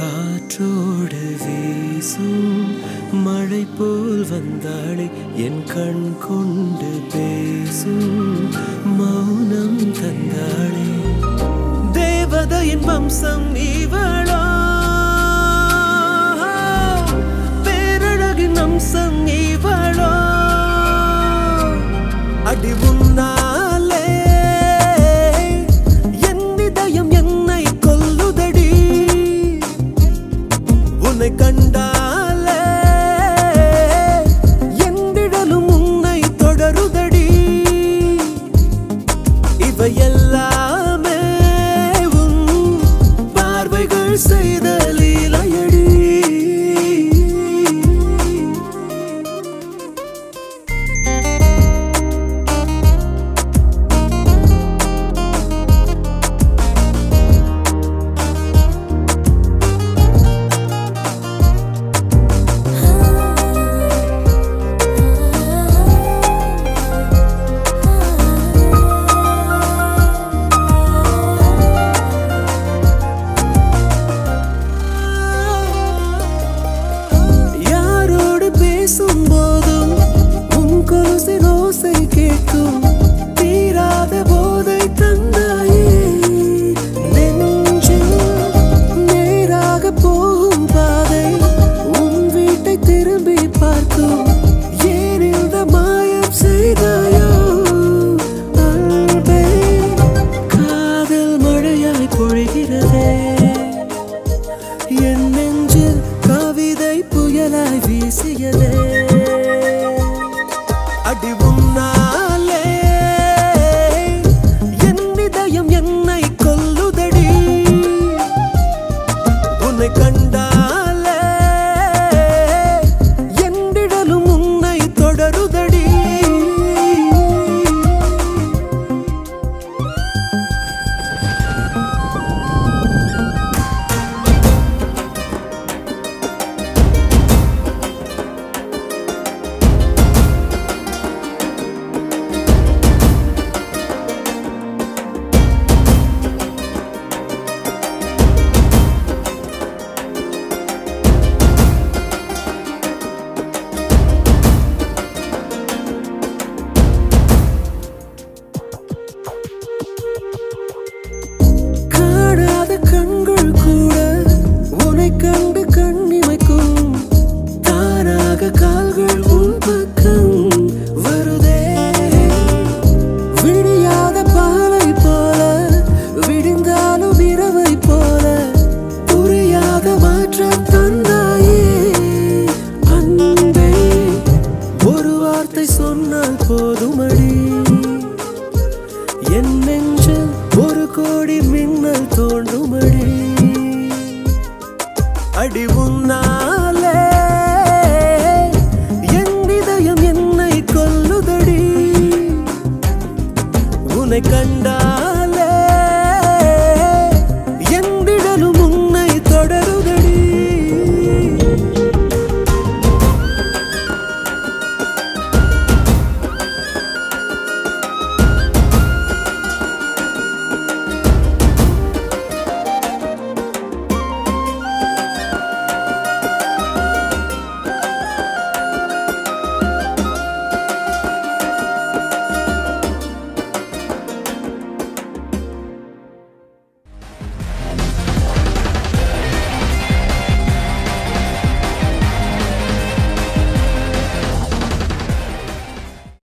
காற்றோடு வீசும் மழை போல் வந்தாளே என் கண் கொண்டு பேசும் மௌனம் தந்தாளே தேவதையின் வம்சம் இவளோ பேரழகின் அம்சம் இவளோ அடி உன்னாலே என் இதயம் என்னை கொல்லுதடி உன்னை கண்டாலே எந்திடலும் உன்னை தொடருதடி இவையெல்லாமே உன் பார்வைகள் செய்த லீலையடி பேசும்போதும் உன் கொலுசின் ஓசை கேட்கும் தீராத போதை தந்தாயே நெஞ்சில் நேராக போகும் பாதை உன் வீட்டை திரும்பி பார்க்கும் ஏன் இந்த மாயம் செய்தாயோ அன்பே காதல் மழையாய் பொழிகிறதே என் நெஞ்சில் கவிதை புயலாய் வீசியதே அடி உன்னாலே என் இதயம் என்னை கொல்லுதடி உன்னை கண்டாலே எந்திடலும் உன்னை தொடருதடி கண்கள் கூட உன்னை கண்டு கண்ணிமைக்கும் தானாக கால்கள் உன் பக்கம் வருதே விடியாத பாலை போல விடிந்தாலும் இரவை போல புரியாத மாற்றம் தந்தாயே அன்பே ஒரு வார்த்தை சொன்னால் போதுமடி என் நெஞ்சில் ஒரு கோடி மின்னல் தோன்றுமடி அடி உன்னாலே என் இதயம் என்னை கொல்லுதடி உன்னை கண்டா